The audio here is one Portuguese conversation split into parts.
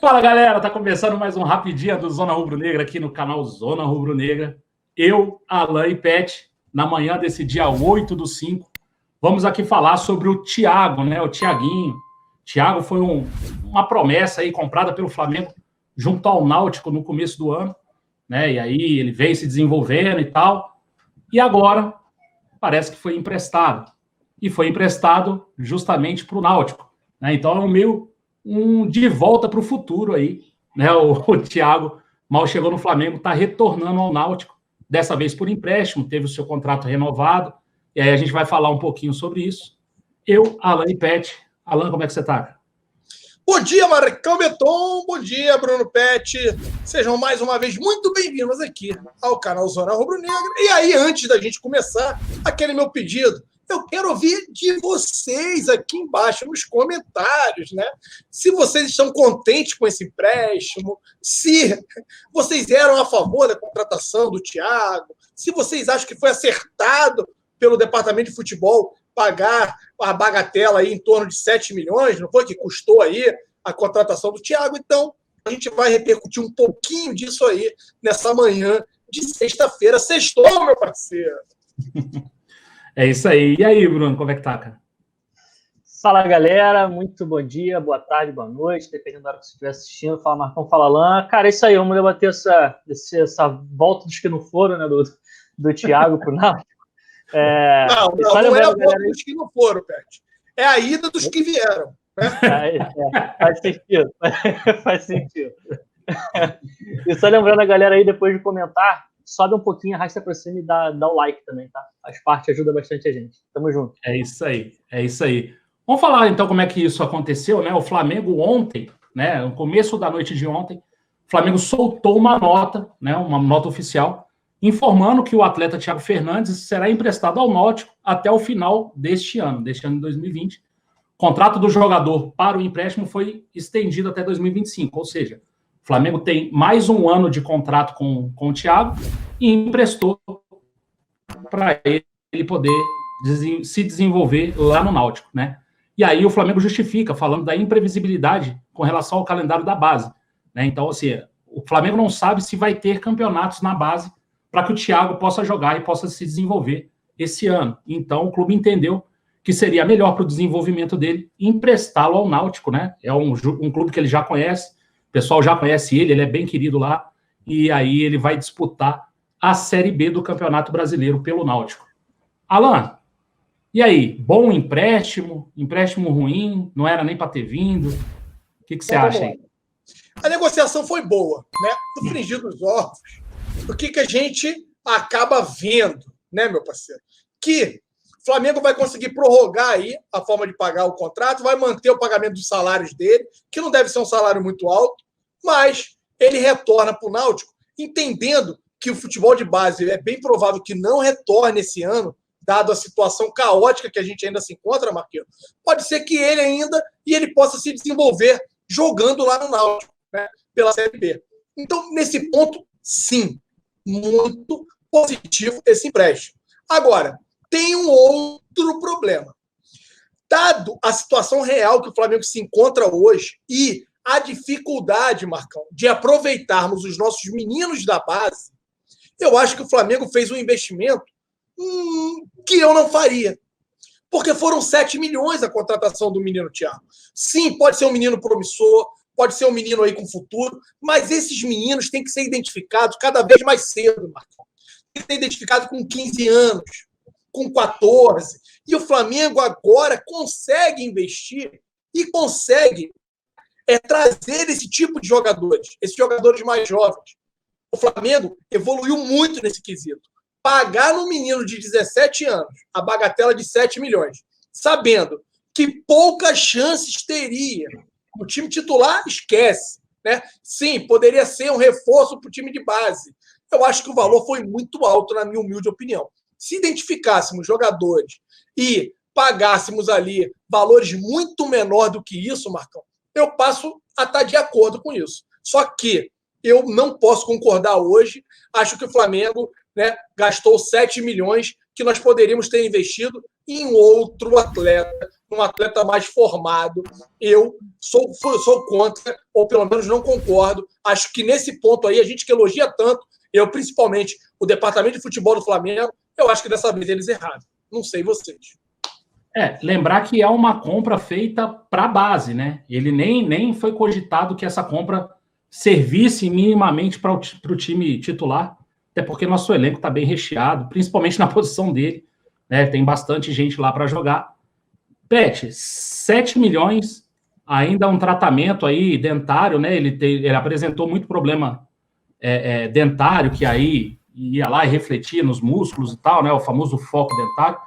Fala, galera, tá começando mais um Rapidinha do Zona Rubro Negra aqui no canal Zona Rubro Negra. Eu, Alan e Pet, na manhã desse dia 8/5, vamos aqui falar sobre o Thiago, né? O Thiaguinho. Thiago foi uma promessa aí comprada pelo Flamengo junto ao Náutico no começo do ano, né? E aí ele vem se desenvolvendo e tal. E agora parece que foi emprestado. E foi emprestado justamente para o Náutico, né? Então é meio de volta para o futuro aí, né? O Thiago mal chegou no Flamengo, está retornando ao Náutico, dessa vez por empréstimo, teve o seu contrato renovado, e aí a gente vai falar um pouquinho sobre isso. Eu, Alan e Pet. Alan, como é que você está? Bom dia, Marcão Beton, bom dia, Bruno Pet. Sejam mais uma vez muito bem-vindos aqui ao canal Zona Rubro Negra. E aí, antes da gente começar, aquele meu pedido, eu quero ouvir de vocês aqui embaixo nos comentários, né? Se vocês estão contentes com esse empréstimo, se vocês eram a favor da contratação do Thiago, se vocês acham que foi acertado pelo departamento de futebol pagar a bagatela aí em torno de 7 milhões, não foi que custou aí a contratação do Thiago? Então, a gente vai repercutir um pouquinho disso aí nessa manhã de sexta-feira. Sextou, meu parceiro! É isso aí. E aí, Bruno, como é que tá, cara? Fala, galera. Muito bom dia, boa tarde, boa noite, dependendo da hora que você estiver assistindo. Fala, Marcão, fala, Alan. Cara, é isso aí. Vamos debater essa volta dos que não foram, né, do Thiago pro Náutico. Não é a volta dos que não foram, Pet. É a ida dos que vieram. Né? Faz sentido. Faz sentido. E só lembrando a galera aí, depois de comentar, sobe um pouquinho, arrasta para cima e dá o like também, tá? As partes ajudam bastante a gente. Tamo junto. É isso aí. Vamos falar então como é que isso aconteceu, né? O Flamengo ontem, né? No começo da noite de ontem, o Flamengo soltou uma nota, né? Uma nota oficial, informando que o atleta Thiago Fernandes será emprestado ao Náutico até o final deste ano de 2020. O contrato do jogador para o empréstimo foi estendido até 2025, ou seja, o Flamengo tem mais um ano de contrato com o Thiago e emprestou para ele poder se desenvolver lá no Náutico, né? E aí o Flamengo justifica, falando da imprevisibilidade com relação ao calendário da base, né? Então, assim, o Flamengo não sabe se vai ter campeonatos na base para que o Thiago possa jogar e possa se desenvolver esse ano. Então, o clube entendeu que seria melhor para o desenvolvimento dele emprestá-lo ao Náutico, né? É um clube que ele já conhece, o pessoal já conhece ele é bem querido lá, e aí ele vai disputar a Série B do Campeonato Brasileiro pelo Náutico. Alan, e aí? Bom empréstimo? Empréstimo ruim? Não era nem para ter vindo? O que você acha aí? A negociação foi boa, né? No frigir dos ovos, o que a gente acaba vendo, né, meu parceiro? Que o Flamengo vai conseguir prorrogar aí a forma de pagar o contrato, vai manter o pagamento dos salários dele, que não deve ser um salário muito alto, mas ele retorna para o Náutico, entendendo que o futebol de base é bem provável que não retorne esse ano, dado a situação caótica que a gente ainda se encontra, Marquinhos. Pode ser que ele possa se desenvolver jogando lá no Náutico, né, pela Série B. Então, nesse ponto, sim, muito positivo esse empréstimo. Agora, tem um outro problema. Dado a situação real que o Flamengo se encontra hoje e a dificuldade, Marcão, de aproveitarmos os nossos meninos da base, eu acho que o Flamengo fez um investimento que eu não faria. Porque foram 7 milhões a contratação do menino Thiago. Sim, pode ser um menino promissor, pode ser um menino aí com futuro, mas esses meninos têm que ser identificados cada vez mais cedo, Marcão. Tem que ser identificado com 15 anos, com 14. E o Flamengo agora consegue investir e consegue trazer esse tipo de jogadores, esses jogadores mais jovens. O Flamengo evoluiu muito nesse quesito. Pagar no menino de 17 anos a bagatela de 7 milhões, sabendo que poucas chances teria. O time titular, esquece. Né? Sim, poderia ser um reforço para o time de base. Eu acho que o valor foi muito alto, na minha humilde opinião. Se identificássemos jogadores e pagássemos ali valores muito menor do que isso, Marcão, eu passo a estar de acordo com isso. Só que eu não posso concordar hoje. Acho que o Flamengo, né, gastou 7 milhões que nós poderíamos ter investido em outro atleta um atleta mais formado. Eu sou contra, ou pelo menos não concordo. Acho que nesse ponto aí, a gente que elogia tanto, eu principalmente, o departamento de futebol do Flamengo, eu acho que dessa vez eles erraram. Não sei vocês. Lembrar que é uma compra feita para a base, né? Ele nem foi cogitado que essa compra servisse minimamente para o time titular, até porque nosso elenco está bem recheado, principalmente na posição dele, né? Tem bastante gente lá para jogar. Pet, 7 milhões, ainda um tratamento aí dentário, né? Ele apresentou muito problema dentário, que aí ia lá e refletia nos músculos e tal, né? O famoso foco dentário.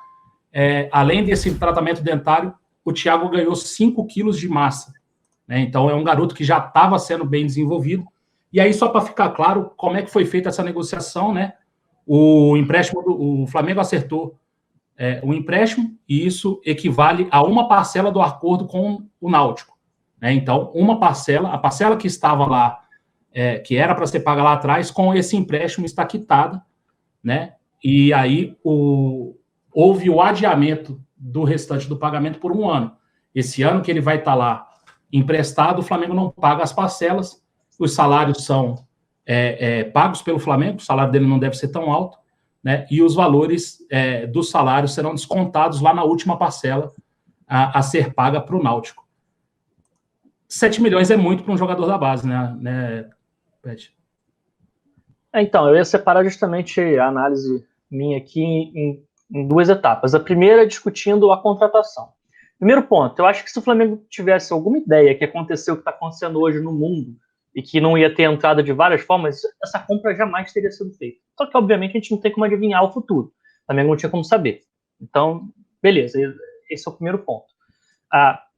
Além desse tratamento dentário, o Thiago ganhou 5 quilos de massa, né? Então é um garoto que já estava sendo bem desenvolvido. E aí, só para ficar claro como é que foi feita essa negociação, né? O Flamengo acertou o empréstimo, e isso equivale a uma parcela do acordo com o Náutico, né? Então, uma parcela, a parcela que estava lá, que era para ser paga lá atrás, com esse empréstimo está quitada, né? E aí houve o adiamento do restante do pagamento por 1 ano. Esse ano que ele vai estar lá emprestado, o Flamengo não paga as parcelas, os salários são pagos pelo Flamengo, o salário dele não deve ser tão alto, né? E os valores dos salários serão descontados lá na última parcela a ser paga para o Náutico. 7 milhões é muito para um jogador da base, né, Pet? Então, eu ia separar justamente a análise minha aqui em 2 etapas. A primeira, discutindo a contratação. Primeiro ponto, eu acho que se o Flamengo tivesse alguma ideia que aconteceu o que está acontecendo hoje no mundo e que não ia ter entrada de várias formas, essa compra jamais teria sido feita. Só que, obviamente, a gente não tem como adivinhar o futuro. O Flamengo não tinha como saber. Então, beleza, esse é o primeiro ponto.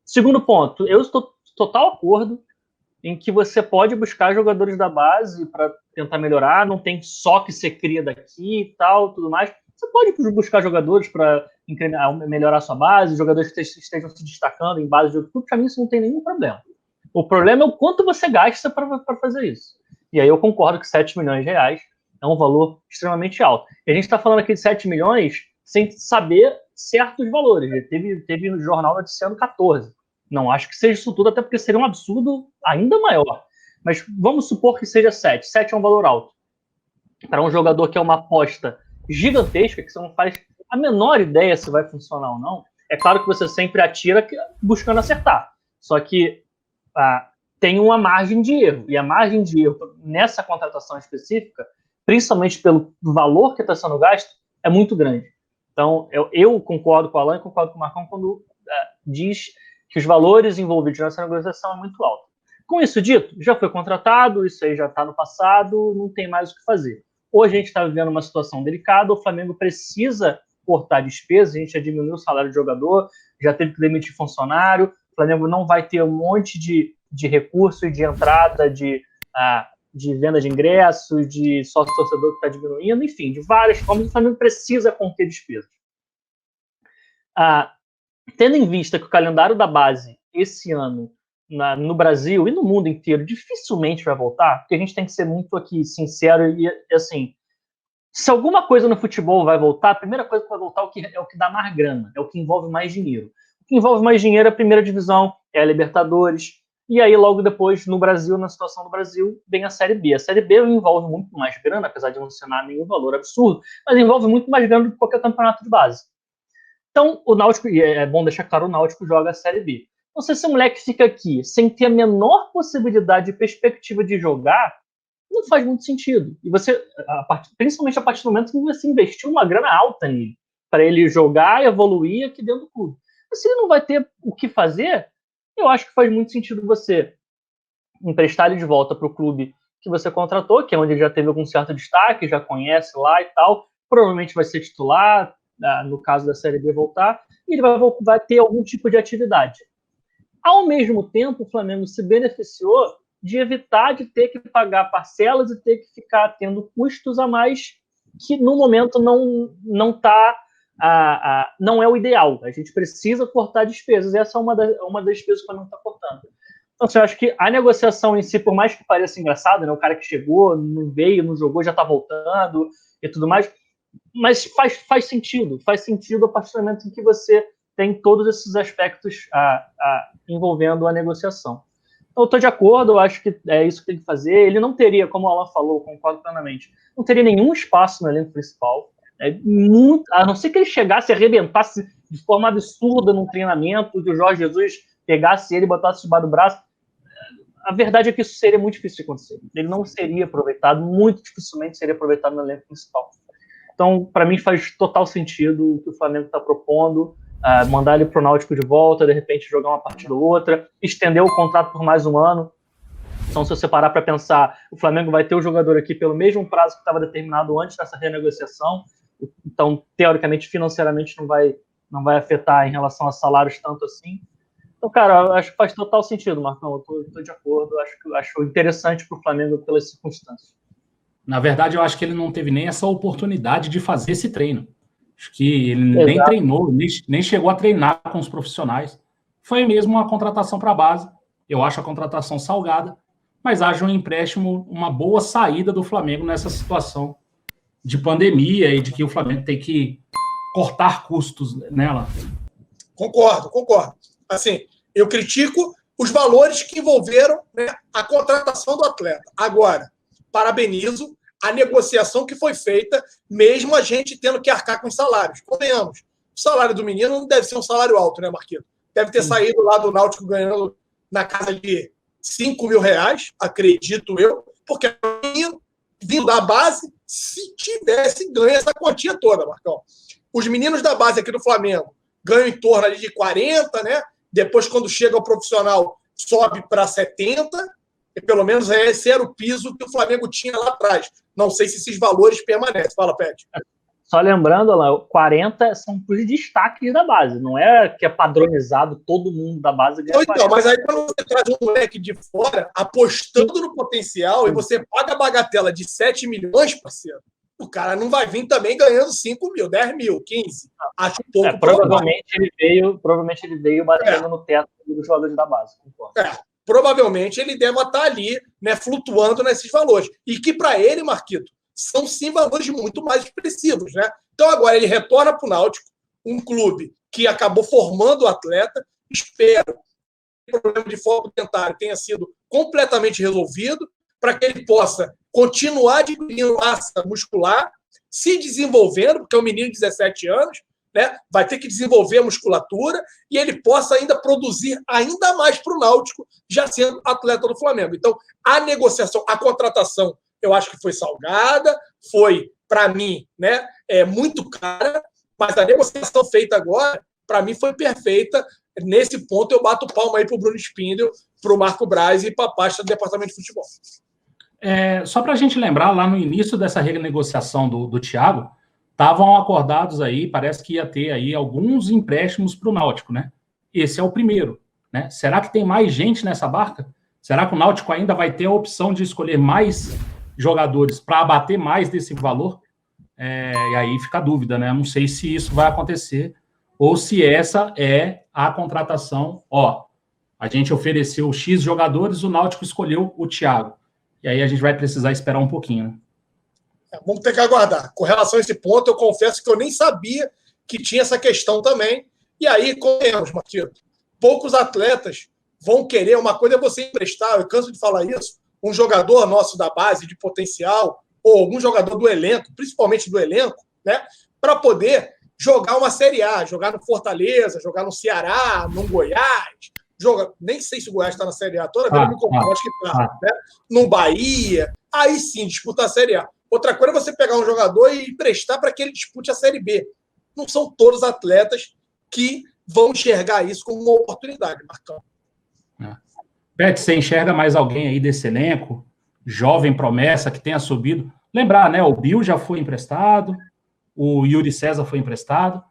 Segundo ponto, eu estou total acordo em que você pode buscar jogadores da base para tentar melhorar, não tem só que ser cria daqui e tal, tudo mais. Você pode buscar jogadores para melhorar a sua base, jogadores que estejam se destacando em base de outro clube, para mim isso não tem nenhum problema. O problema é o quanto você gasta para fazer isso. E aí eu concordo que 7 milhões de reais é um valor extremamente alto. E a gente está falando aqui de 7 milhões sem saber certos valores. Teve no jornal noticiando 14. Não acho que seja isso tudo, até porque seria um absurdo ainda maior. Mas vamos supor que seja 7. 7 é um valor alto. Para um jogador que é uma aposta gigantesca, que você não faz a menor ideia se vai funcionar ou não, é claro que você sempre atira buscando acertar. Só que tem uma margem de erro. E a margem de erro nessa contratação específica, principalmente pelo valor que está sendo gasto, é muito grande. Então, eu concordo com o Alan e concordo com o Marcão quando diz que os valores envolvidos nessa negociação é muito alto. Com isso dito, já foi contratado, isso aí já está no passado, não tem mais o que fazer. Hoje a gente está vivendo uma situação delicada, o Flamengo precisa cortar despesas, a gente já diminuiu o salário do jogador, já teve que demitir funcionário, o Flamengo não vai ter um monte de recurso e de entrada, de venda de ingressos, de sócio-torcedor que está diminuindo, enfim, de várias formas, o Flamengo precisa conter despesas. Tendo em vista que o calendário da base esse ano no Brasil e no mundo inteiro dificilmente vai voltar, porque a gente tem que ser muito aqui sincero e assim, se alguma coisa no futebol vai voltar, a primeira coisa que vai voltar é o que dá mais grana, é o que envolve mais dinheiro. O que envolve mais dinheiro é a primeira divisão, é a Libertadores, e aí logo depois no Brasil, na situação do Brasil, vem a Série B. A Série B envolve muito mais grana, apesar de não ser nenhum valor absurdo, mas envolve muito mais grana do que qualquer campeonato de base. Então, o Náutico, e é bom deixar claro, o Náutico joga a Série B. Então, se esse moleque fica aqui sem ter a menor possibilidade e perspectiva de jogar, não faz muito sentido. E você, principalmente a partir do momento que você investiu uma grana alta nele, para ele jogar e evoluir aqui dentro do clube. Mas se ele não vai ter o que fazer, eu acho que faz muito sentido você emprestar ele de volta para o clube que você contratou, que é onde ele já teve algum certo destaque, já conhece lá e tal, provavelmente vai ser titular, no caso da Série B voltar, e ele vai ter algum tipo de atividade. Ao mesmo tempo, o Flamengo se beneficiou de evitar de ter que pagar parcelas e ter que ficar tendo custos a mais que no momento não é o ideal. A gente precisa cortar despesas. Essa é uma das despesas que o Flamengo está cortando. Então, assim, eu acho que a negociação em si, por mais que pareça engraçado, né, o cara que chegou, não veio, não jogou, já está voltando e tudo mais, mas faz sentido. Faz sentido a partir do momento em que você tem todos esses aspectos envolvendo a negociação. Então, eu estou de acordo, eu acho que é isso que tem que fazer. Ele não teria, como o Alan falou, concordo plenamente, não teria nenhum espaço no elenco principal, a não ser que ele chegasse e arrebentasse de forma absurda num treinamento, que o Jorge Jesus pegasse ele e botasse debaixo do braço. A verdade é que isso seria muito difícil de acontecer. Ele não seria aproveitado, muito dificilmente seria aproveitado no elenco principal. Então, para mim, faz total sentido o que o Flamengo está propondo, mandar ele para o Náutico de volta, de repente jogar uma partida ou outra, estender o contrato por mais um ano. Então, se você parar para pensar, o Flamengo vai ter o jogador aqui pelo mesmo prazo que estava determinado antes dessa renegociação, então, teoricamente, financeiramente, não vai afetar em relação a salários tanto assim. Então, cara, acho que faz total sentido, Marcão. Eu tô de acordo. Acho interessante para o Flamengo pelas circunstâncias. Na verdade, eu acho que ele não teve nem essa oportunidade de fazer esse treino. Acho que ele nem treinou, nem chegou a treinar com os profissionais. Foi mesmo uma contratação para a base. Eu acho a contratação salgada, mas acho um empréstimo, uma boa saída do Flamengo nessa situação de pandemia e de que o Flamengo tem que cortar custos nela. Concordo. Assim, eu critico os valores que envolveram, né, a contratação do atleta. Agora, parabenizo a negociação que foi feita, mesmo a gente tendo que arcar com os salários. Convenhamos, o salário do menino não deve ser um salário alto, né, Marquinhos? Deve ter saído lá do Náutico ganhando na casa de 5 mil reais, acredito eu, porque o menino vindo da base, se tivesse ganho essa quantia toda, Marcão. Os meninos da base aqui do Flamengo ganham em torno ali de 40, né? Depois, quando chega ao profissional, sobe para 70. E pelo menos esse era o piso que o Flamengo tinha lá atrás. Não sei se esses valores permanecem. Fala, Pet. Só lembrando, Alan, 40 são os destaques da base. Não é que é padronizado todo mundo da base ganha 40. Então, mas aí quando você traz um moleque de fora, apostando no potencial, e você paga a bagatela de 7 milhões, parceiro, o cara não vai vir também ganhando 5 mil, 10 mil, 15. Acho um pouco provavelmente ele veio batendo no teto dos valores da base. Provavelmente ele deve estar ali, né, flutuando nesses valores. E que para ele, Marquito, são sim valores muito mais expressivos, né? Então agora ele retorna para o Náutico, um clube que acabou formando o atleta. Espero que o problema de foco dentário tenha sido completamente resolvido para que ele possa continuar adquirindo massa muscular, se desenvolvendo, porque é um menino de 17 anos, né? Vai ter que desenvolver a musculatura e ele possa ainda produzir ainda mais para o Náutico, já sendo atleta do Flamengo. Então, a negociação, a contratação, eu acho que foi salgada, foi, para mim, né, muito cara, mas a negociação feita agora, para mim, foi perfeita. Nesse ponto, eu bato palma aí para o Bruno Spindel, para o Marco Braz e para a pasta do Departamento de Futebol. Só para a gente lembrar, lá no início dessa renegociação do Thiago, estavam acordados aí, parece que ia ter aí alguns empréstimos para o Náutico, né? Esse é o primeiro, né? Será que tem mais gente nessa barca? Será que o Náutico ainda vai ter a opção de escolher mais jogadores para abater mais desse valor? E aí fica a dúvida, né? Não sei se isso vai acontecer ou se essa é a contratação. A gente ofereceu X jogadores, o Náutico escolheu o Thiago. E aí a gente vai precisar esperar um pouquinho, né? Vamos ter que aguardar. Com relação a esse ponto, eu confesso que eu nem sabia que tinha essa questão também. E aí, convenhamos, Marquito, poucos atletas vão querer. Uma coisa é você emprestar, eu canso de falar isso, um jogador nosso da base de potencial, ou algum jogador do elenco, principalmente do elenco, né, para poder jogar uma Série A, jogar no Fortaleza, jogar no Ceará, no Goiás, nem sei se o Goiás está na Série A, toda vez eu me confundo, acho que está, né? No Bahia, aí sim, disputar a Série A. Outra coisa é você pegar um jogador e emprestar para que ele dispute a Série B. Não são todos atletas que vão enxergar isso como uma oportunidade, Marcão. Pet, você enxerga mais alguém aí desse elenco, jovem promessa, que tenha subido? Lembrar, né? O Bill já foi emprestado, o Yuri César foi emprestado.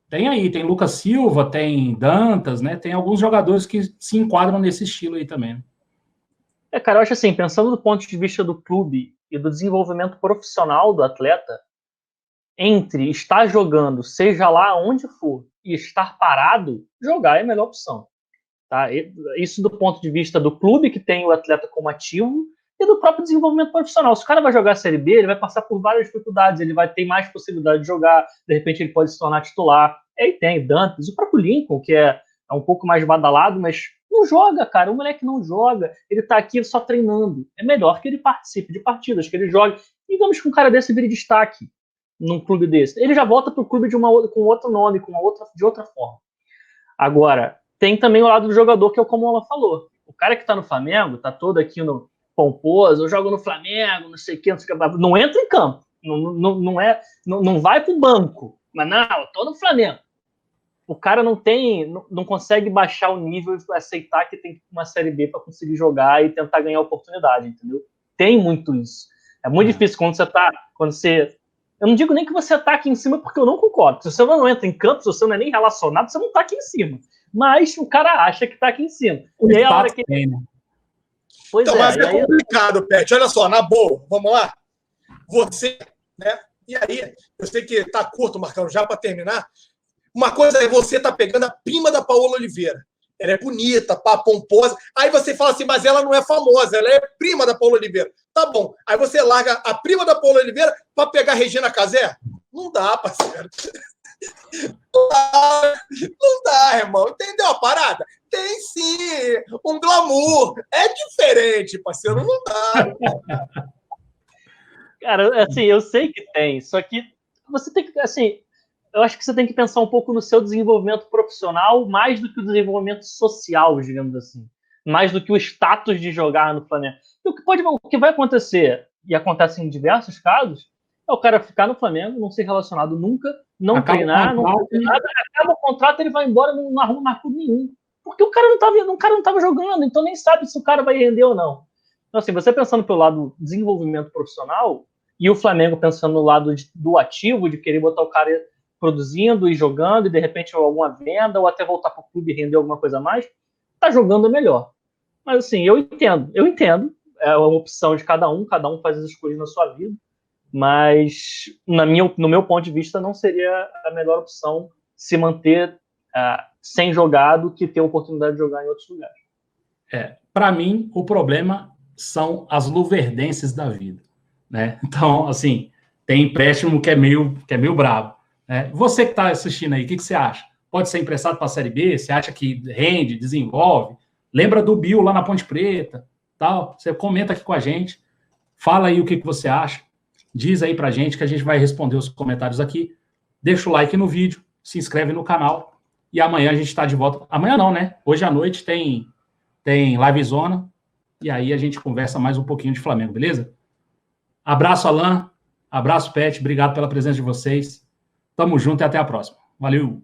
Tem Lucas Silva, tem Dantas, né? Tem alguns jogadores que se enquadram nesse estilo aí também. Cara, eu acho assim, pensando do ponto de vista do clube e do desenvolvimento profissional do atleta, entre estar jogando, seja lá onde for, e estar parado, jogar é a melhor opção. Tá? Isso do ponto de vista do clube, que tem o atleta como ativo, e do próprio desenvolvimento profissional. Se o cara vai jogar a Série B, ele vai passar por várias dificuldades, ele vai ter mais possibilidade de jogar, de repente ele pode se tornar titular. Aí tem Dantas, o próprio Lincoln, que é um pouco mais badalado, mas não joga, cara. O moleque não joga. Ele tá aqui só treinando. É melhor que ele participe de partidas, que ele jogue. E vamos que um cara desse vire destaque num clube desse. Ele já volta pro clube com outro nome, de outra forma. Agora, tem também o lado do jogador, que é como ela falou. O cara que tá no Flamengo, tá todo aqui no pomposo, eu jogo no Flamengo, não sei o que, não entra em campo. Não vai pro banco. Mas não, eu tô no Flamengo. O cara não consegue baixar o nível e aceitar que tem uma Série B para conseguir jogar e tentar ganhar oportunidade, entendeu? Tem muito isso. É muito difícil quando você... Eu não digo nem que você tá aqui em cima, porque eu não concordo. Se você não entra em campo, se você não é nem relacionado, você não tá aqui em cima. Mas o cara acha que tá aqui em cima. E aí a hora que... Pois então, mas é complicado, Pet. Olha só, na boa, vamos lá? Você, né? E aí, eu sei que tá curto, Marcão, já para terminar. Uma coisa é você tá pegando a prima da Paola Oliveira. Ela é bonita, pá, pomposa. Aí você fala assim, mas ela não é famosa, ela é prima da Paola Oliveira. Tá bom. Aí você larga a prima da Paola Oliveira para pegar a Regina Casé? Não dá, parceiro. Não dá, irmão. Entendeu a parada? Tem sim um glamour. É diferente, parceiro. Não dá. Cara, assim, eu sei que tem, só que você tem que, assim, eu acho que você tem que pensar um pouco no seu desenvolvimento profissional mais do que o desenvolvimento social, digamos assim. Mais do que o status de jogar no Flamengo. O que vai acontecer, e acontece em diversos casos, é o cara ficar no Flamengo, não ser relacionado nunca, não treinar, não fazer nada, acaba o contrato, ele vai embora, não arruma mais clube nenhum. Porque o cara não estava jogando, então nem sabe se o cara vai render ou não. Então, assim, você pensando pelo lado do desenvolvimento profissional, e o Flamengo pensando no lado do ativo, de querer botar o cara produzindo e jogando, e de repente alguma venda, ou até voltar para o clube e render alguma coisa a mais, tá jogando melhor. Mas assim, eu entendo, é uma opção de cada um faz as escolhas na sua vida, mas no meu ponto de vista não seria a melhor opção se manter sem jogar do que ter a oportunidade de jogar em outros lugares. Para mim, o problema são as luverdenses da vida, né? Então, assim, tem empréstimo que é meio brabo. Você que está assistindo aí, o que você acha? Pode ser emprestado para a Série B? Você acha que rende, desenvolve? Lembra do Bill lá na Ponte Preta? Tal? Você comenta aqui com a gente. Fala aí o que você acha. Diz aí para a gente que a gente vai responder os comentários aqui. Deixa o like no vídeo, se inscreve no canal. E amanhã a gente está de volta. Amanhã não, né? Hoje à noite tem livezona. E aí a gente conversa mais um pouquinho de Flamengo, beleza? Abraço, Alan. Abraço, Pet. Obrigado pela presença de vocês. Tamo junto e até a próxima. Valeu!